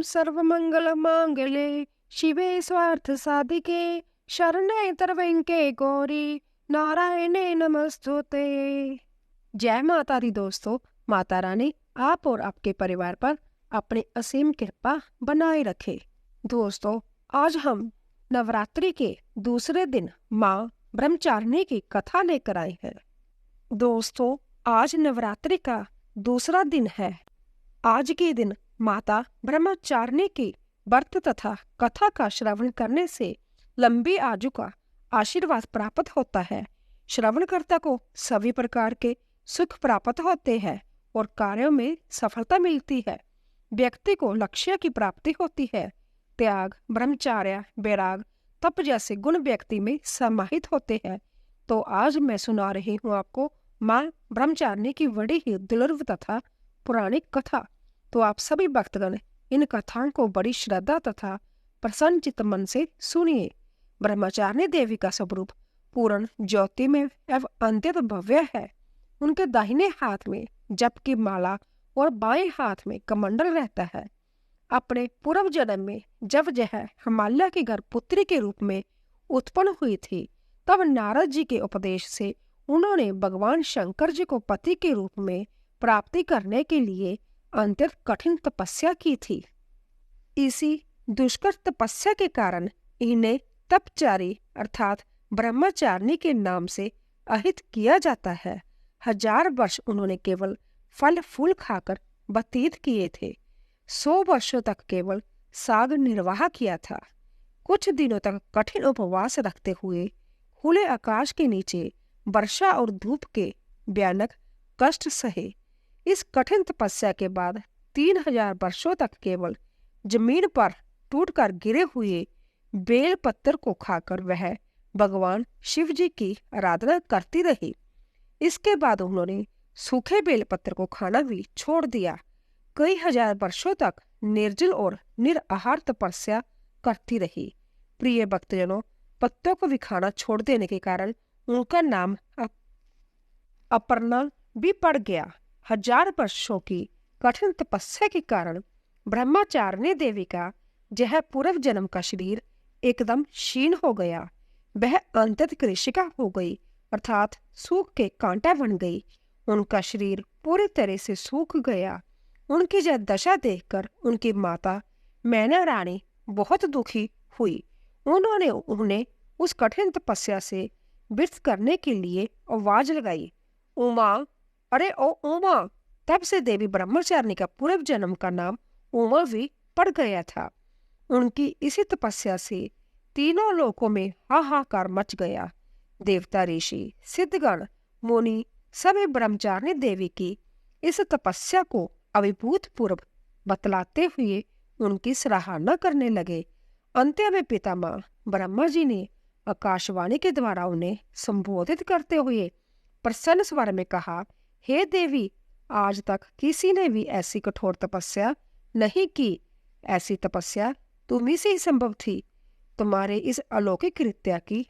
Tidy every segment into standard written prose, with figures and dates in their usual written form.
सर्वमंगल मांगले शिवे स्वार्थ साधिके शरण्ये त्र्यंबके गौरी नारायणे नमस्तुते। जय माता दी दोस्तों। माता रानी आप और आपके परिवार पर अपनी असीम कृपा बनाए रखे। दोस्तों, आज हम नवरात्रि के दूसरे दिन माँ ब्रह्मचारिणी की कथा लेकर आए हैं। दोस्तों, आज नवरात्रि का दूसरा दिन है। आज के दिन माता ब्रह्मचारिणी की व्रत तथा कथा का श्रवण करने से लंबी आयु का आशीर्वाद प्राप्त होता है। श्रवणकर्ता को सभी प्रकार के सुख प्राप्त होते हैं और कार्यों में सफलता मिलती है। व्यक्ति को लक्ष्य की प्राप्ति होती है। त्याग, ब्रह्मचर्य, वैराग, तप जैसे गुण व्यक्ति में समाहित होते हैं। तो आज मैं सुना रही हूँ आपको माँ ब्रह्मचारिणी की बड़ी ही दुर्लभ तथा पुराणिक कथा। तो आप सभी भक्तगण इन कथाओं को बड़ी श्रद्धा तथा प्रसन्न चित्त मन से सुनिए। ब्रह्मचारिणी देवी का स्वरूप पूर्ण ज्योतिमय एवं अत्यंत भव्य है। उनके दाहिने हाथ में जप की माला और बाएं हाथ में कमंडल रहता है। अपने पूर्व जन्म में जब यह हिमालय की गर्भपुत्री के रूप में उत्पन्न हुई थी, तब नारद जी के उपदेश से उन्होंने भगवान शंकर जी को पति के रूप में प्राप्ति करने के लिए अत्यंत कठिन तपस्या की थी। इसी दुष्कर तपस्या के कारण इन्हें तपचारी अर्थात ब्रह्मचारिणी के नाम से अहित किया जाता है। 1000 वर्ष उन्होंने केवल फल फूल खाकर व्यतीत किए थे। 100 वर्षों तक केवल साग निर्वाह किया था। कुछ दिनों तक कठिन उपवास रखते हुए खुले आकाश के नीचे वर्षा और धूप के भयानक कष्ट सहे। इस कठिन तपस्या के बाद 3000 वर्षों तक केवल जमीन पर टूटकर गिरे हुए बेल पत्थर को खाकर वह भगवान शिव जी की आराधना करती रही। इसके बाद उन्होंने सूखे बेल पत्थर को खाना भी छोड़ दिया। कई हजार वर्षों तक निर्जल और निराहार तपस्या करती रही। प्रिय भक्तजनों, पत्तों को भी खाना छोड़ देने के कारण उनका नाम अपर्णा भी पड़ गया। 1000 वर्षों की कठिन तपस्या के कारण ब्रह्मचारिणी देवी का यह पूर्व जन्म का शरीर एकदम क्षीण हो गया। वह अंतत कृशिका हो गई अर्थात सूख के कांटा बन गई। उनका शरीर पूरी तरह से सूख गया। उनकी यह दशा देखकर उनकी माता मैना रानी बहुत दुखी हुई। उन्होंने उन्हें उस कठिन तपस्या से विरत करने के लिए आवाज लगाई, उमा, अरे ओ उमा। तब से देवी ब्रह्मचारिणी का पूर्व जन्म का नाम उमा भी पड़ गया था। उनकी इसी तपस्या से तीनों लोकों में हाहाकार मच गया। देवता, ऋषि, सिद्धगण, मुनि सभी ब्रह्मचारिणी देवी की इस तपस्या को अभिभूतपूर्व बतलाते हुए उनकी सराहना करने लगे। अंत में पितामह ब्रह्मा जी ने आकाशवाणी के द्वारा उन्हें संबोधित करते हुए प्रसन्न स्वर में कहा, हे देवी, आज तक किसी ने भी ऐसी कठोर तपस्या नहीं की। ऐसी तपस्या तुम्ही से ही संभव थी। तुम्हारे इस अलौकिक कृत्य की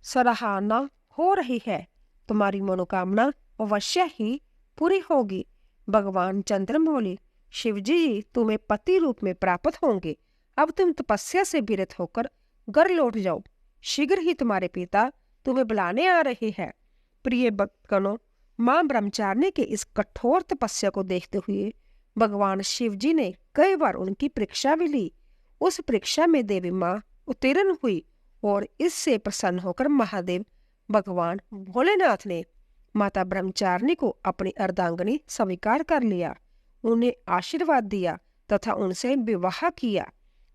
सराहना हो रही है। तुम्हारी मनोकामना अवश्य ही पूरी होगी। भगवान चंद्रमौली शिव जी तुम्हें पति रूप में प्राप्त होंगे। अब तुम तपस्या से विरत होकर घर लौट जाओ। शीघ्र ही तुम्हारे पिता तुम्हें बुलाने आ रहे हैं। प्रिय भक्तगणों, माँ ब्रह्मचारिणी के इस कठोर तपस्या को देखते हुए भगवान शिव जी ने कई बार उनकी परीक्षा भी ली। उस परीक्षा में देवी माँ उत्तीर्ण हुई और इससे प्रसन्न होकर महादेव भगवान भोलेनाथ ने माता ब्रह्मचारिणी को अपनी अर्धांगिनी स्वीकार कर लिया। उन्हें आशीर्वाद दिया तथा उनसे विवाह किया।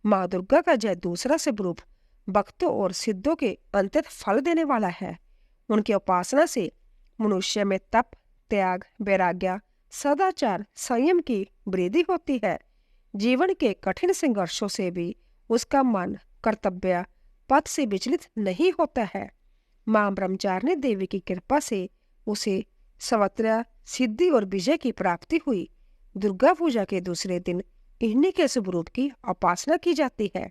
माँ दुर्गा का यह दूसरा स्वरूप भक्तों और सिद्धों के अंतत फल देने वाला है। उनकी उपासना से मनुष्य में तप, त्याग, वैराग्य, सदाचार, संयम की वृद्धि होती है। जीवन के कठिन संघर्षों से भी उसका मन कर्तव्य पथ से विचलित नहीं होता है। माँ ब्रह्मचारिणी देवी की कृपा से उसे सर्वत्र सिद्धि और विजय की प्राप्ति हुई। दुर्गा पूजा के दूसरे दिन इन्हीं के स्वरूप की उपासना की जाती है।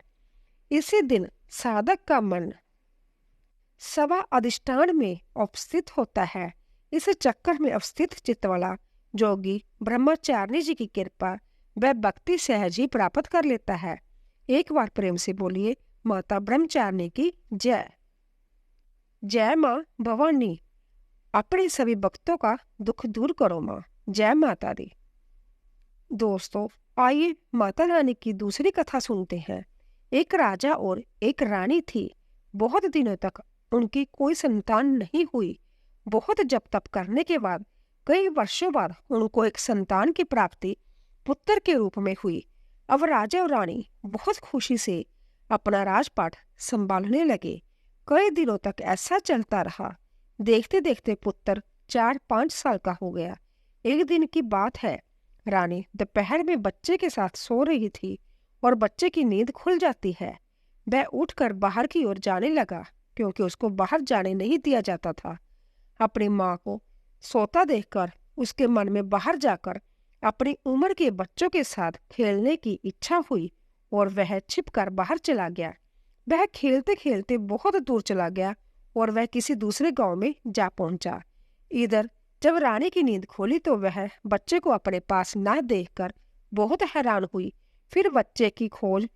इसी दिन साधक का मन सवा अधिष्ठान में उपस्थित होता है। इस चक्कर में अवस्थित चित्त वाला जोगी ब्रह्मचारिणी जी की कृपा वह भक्ति सहज ही प्राप्त कर लेता है। एक बार प्रेम से बोलिए माता ब्रह्मचारिणी की जय। जय माँ भवानी, अपने सभी भक्तों का दुख दूर करो माँ। जय माता दी। दोस्तों, आइए माता रानी की दूसरी कथा सुनते हैं। एक राजा और एक रानी थी। बहुत दिनों तक उनकी कोई संतान नहीं हुई। बहुत जप तप करने के बाद कई वर्षों बाद उनको एक संतान की प्राप्ति पुत्र के रूप में हुई। अब राजा और रानी बहुत खुशी से अपना राजपाट संभालने लगे। कई दिनों तक ऐसा चलता रहा। देखते देखते पुत्र 4-5 साल का हो गया। एक दिन की बात है, रानी दोपहर में बच्चे के साथ सो रही थी और बच्चे की नींद खुल जाती है। वह उठकर बाहर की ओर जाने लगा, क्योंकि उसको बाहर जाने नहीं दिया जाता था। अपनी माँ को सोता देखकर उसके मन में बाहर जाकर अपनी उम्र के बच्चों के साथ खेलने की इच्छा हुई और वह छिपकर बाहर चला गया। वह खेलते खेलते बहुत दूर चला गया और वह किसी दूसरे गांव में जा पहुंचा। इधर जब रानी की नींद खोली तो वह बच्चे को अपने पास न देखकर बहुत हैरान हुई। फिर बच्चे की खोज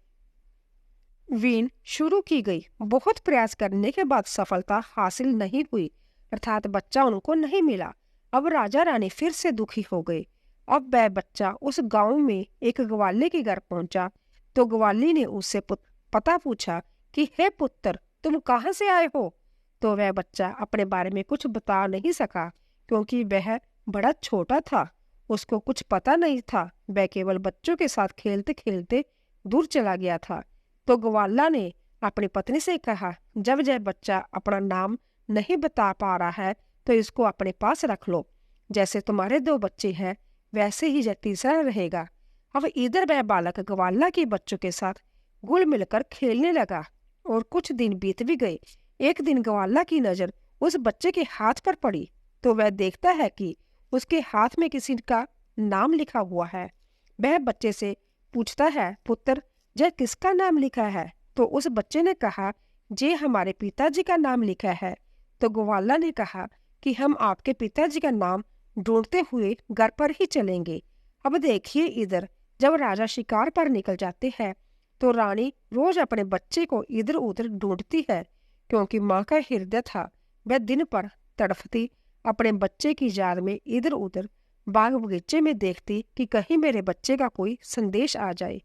वीन शुरू की गई। बहुत प्रयास करने के बाद सफलता हासिल नहीं हुई, अर्थात बच्चा उनको नहीं मिला। अब राजा रानी फिर से दुखी हो गए। अब वह बच्चा उस गांव में एक ग्वाले के घर पहुंचा तो ग्वाली ने उससे पता पूछा कि हे पुत्र, तुम कहाँ से आए हो? तो वह बच्चा अपने बारे में कुछ बता नहीं सका, क्योंकि वह बड़ा छोटा था। उसको कुछ पता नहीं था। वह केवल बच्चों के साथ खेलते खेलते दूर चला गया था। तो ग्वाला ने अपनी पत्नी से कहा, जब यह बच्चा अपना नाम नहीं बता पा रहा है तो इसको अपने पास रख लो। जैसे तुम्हारे 2 बच्चे हैं वैसे ही यह तीसरा रहेगा। अब इधर वह बालक ग्वाला के बच्चों के साथ घुल मिलकर खेलने लगा और कुछ दिन बीत भी गए। एक दिन ग्वाला की नजर उस बच्चे के हाथ पर पड़ी तो वह देखता है कि उसके हाथ में किसी का नाम लिखा हुआ है। वह बच्चे से पूछता है, पुत्र, यह किसका नाम लिखा है? तो उस बच्चे ने कहा, जे हमारे पिताजी का नाम लिखा है। तो ग्वाला ने कहा कि हम आपके पिताजी का नाम ढूंढते हुए घर पर ही चलेंगे। अब देखिए, इधर जब राजा शिकार पर निकल जाते हैं तो रानी रोज अपने बच्चे को इधर उधर ढूंढती है, क्योंकि माँ का हृदय था। वह दिन पर तड़फती अपने बच्चे की याद में इधर उधर बाग बगीचे में देखती कि कहीं मेरे बच्चे का कोई संदेश आ जाए।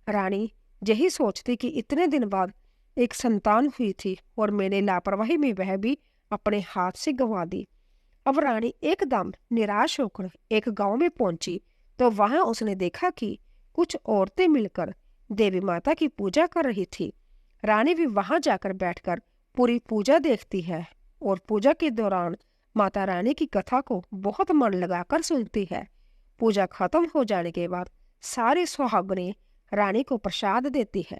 रानी यही सोचती कि इतने दिन बाद एक संतान हुई थी और मैंने लापरवाही में वह भी अपने हाथ से गंवा दी। अब रानी एकदम निराश होकर एक गांव में पहुंची तो वहां उसने देखा कि कुछ औरतें मिलकर देवी माता की पूजा कर रही थी। रानी भी वहां जाकर बैठकर पूरी पूजा देखती है और पूजा के दौरान माता रानी की कथा को बहुत मन लगाकर सुनती है। पूजा खत्म हो जाने के बाद सारी सुहागनें रानी को प्रसाद देती है।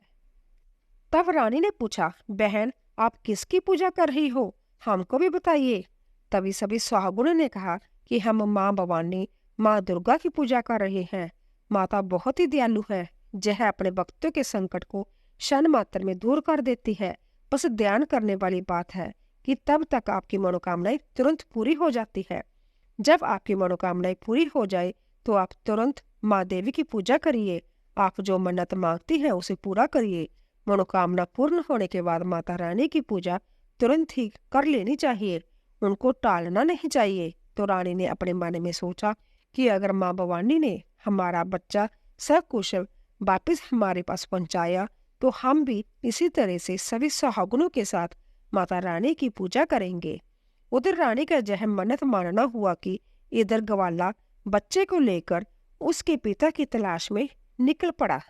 तब रानी ने पूछा, बहन, आप किसकी पूजा कर रही हो? हमको भी बताइए। तभी सभी सुहागनों ने कहा कि हम माँ भवानी, माँ दुर्गा की पूजा कर रहे हैं। माता बहुत ही दयालु है। यह अपने भक्तों के संकट को क्षण मात्र में दूर कर देती है। बस ध्यान करने वाली बात है कि तब तक आपकी मनोकामनाएं तुरंत पूरी हो जाती है। जब आपकी मनोकामनाएं पूरी हो जाए तो आप तुरंत माँ देवी की पूजा करिए। आप जो मन्नत मांगती हैं उसे पूरा करिए। मनोकामना पूर्ण होने के बाद माता रानी की पूजा तुरंत ही कर लेनी चाहिए, उनको टालना नहीं चाहिए। तो रानी ने अपने मन में सोचा कि अगर माँ भवानी ने हमारा बच्चा सकुशल वापिस हमारे पास पहुंचाया तो हम भी इसी तरह से सभी सुहागनों के साथ माता रानी की पूजा करेंगे। उधर रानी का यह मन्नत मानना हुआ कि इधर ग्वाला बच्चे को लेकर उसके पिता की तलाश में निकल पड़ा।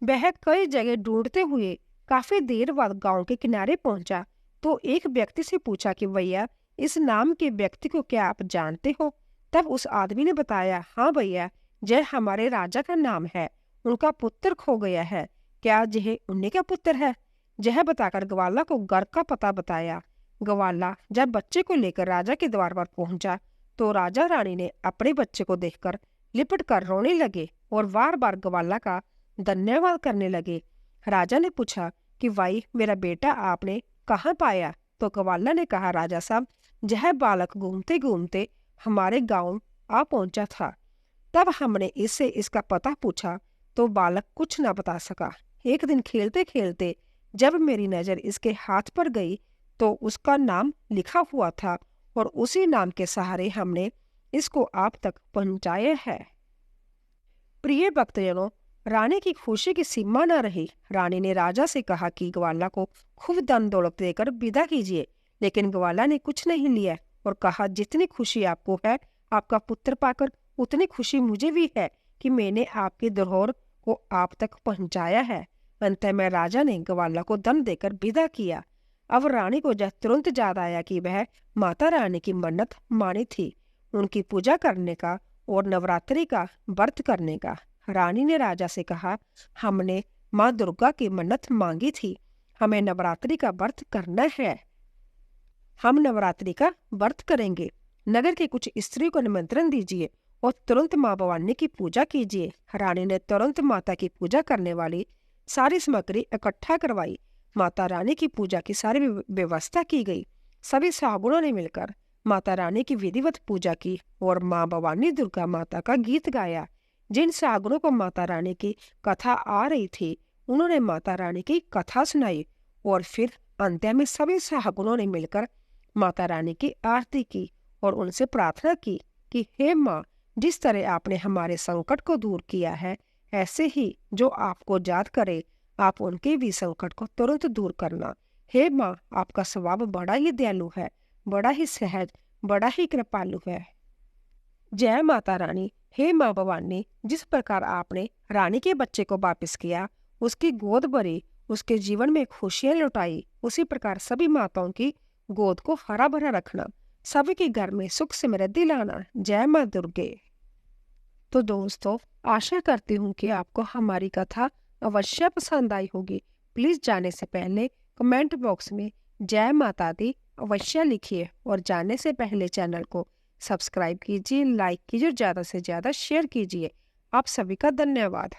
वह कई जगह ढूंढते हुए काफी देर बाद गांव के किनारे पहुंचा तो एक व्यक्ति से पूछा कि भैया, इस नाम के व्यक्ति को क्या आप जानते हो? तब उस आदमी ने बताया, हाँ भैया, यह हमारे राजा का नाम है। उनका पुत्र खो गया है। क्या यह उन्हीं का पुत्र है? यह बताकर ग्वाला को घर का पता बताया। ग्वाला जब बच्चे को लेकर राजा के द्वार पर पहुंचा तो राजा रानी ने अपने बच्चे को देखकर लिपट कर रोने लगे और बार बार ग्वाला का धन्यवाद करने लगे। राजा ने पूछा कि भाई, मेरा बेटा आपने कहाँ पाया? तो ग्वाला ने कहा, राजा साहब, यह बालक घूमते घूमते हमारे गांव आ पहुंचा था। तब हमने इससे इसका पता पूछा तो बालक कुछ न बता सका। एक दिन खेलते खेलते जब मेरी नज़र इसके हाथ पर गई तो उसका नाम लिखा हुआ था और उसी नाम के सहारे हमने इसको आप तक पहुंचाया है। प्रिय भक्तजनों, रानी की खुशी की सीमा न रही। रानी ने राजा से कहा कि ग्वाला को खूब धन दौलत देकर विदा कीजिए, लेकिन ग्वाला ने कुछ नहीं लिया और कहा, जितनी खुशी आपको है आपका पुत्र पाकर, उतनी खुशी मुझे भी है कि मैंने आपकी धरोहर को आप तक पहुंचाया है। अंत में राजा ने ग्वाला को धन देकर विदा किया। अब रानी को जब तुरंत याद आया कि वह माता रानी की मन्नत मानी थी, उनकी पूजा करने का और नवरात्रि का व्रत करने का। रानी ने राजा से कहा, हमने माँ दुर्गा की मन्नत मांगी थी, हमें नवरात्रि का व्रत करना है, हम नवरात्रि का व्रत करेंगे। नगर के कुछ स्त्रियों को निमंत्रण दीजिए और तुरंत माँ भवानी की पूजा कीजिए। रानी ने तुरंत माता की पूजा करने वाली सारी सामग्री इकट्ठा करवाई। माता रानी की पूजा की सारी व्यवस्था की गई। सभी सागुनों ने मिलकर माता रानी की विधिवत पूजा की और माँ भवानी दुर्गा माता का गीत गाया। जिन सागुनों को माता रानी की कथा आ रही थी, उन्होंने माता रानी की कथा सुनाई और फिर अंत में सभी सागुनों ने मिलकर माता रानी की आरती की और उनसे प्रार्थना की कि हे माँ, जिस तरह आपने हमारे संकट को दूर किया है, ऐसे ही जो आपको याद करे आप उनके भी संकट को तुरंत दूर करना। हे माँ, आपका स्वभाव बड़ा ही दयालु है, बड़ा ही सहज, बड़ा ही कृपालु है। जय माता रानी। हे माँ भवानी, जिस प्रकार आपने रानी के बच्चे को वापस किया, उसकी गोद भरी, उसके जीवन में खुशियां लौटाई, उसी प्रकार सभी माताओं की गोद को हरा भरा रखना, सभी के घर में सुख समृद्धि लाना। जय माँ दुर्गे। तो दोस्तों, आशा करती हूँ कि आपको हमारी कथा अवश्य पसंद आई होगी। प्लीज जाने से पहले कमेंट बॉक्स में जय माता दी अवश्य लिखिए और जाने से पहले चैनल को सब्सक्राइब कीजिए, लाइक कीजिए और ज़्यादा से ज़्यादा शेयर कीजिए। आप सभी का धन्यवाद।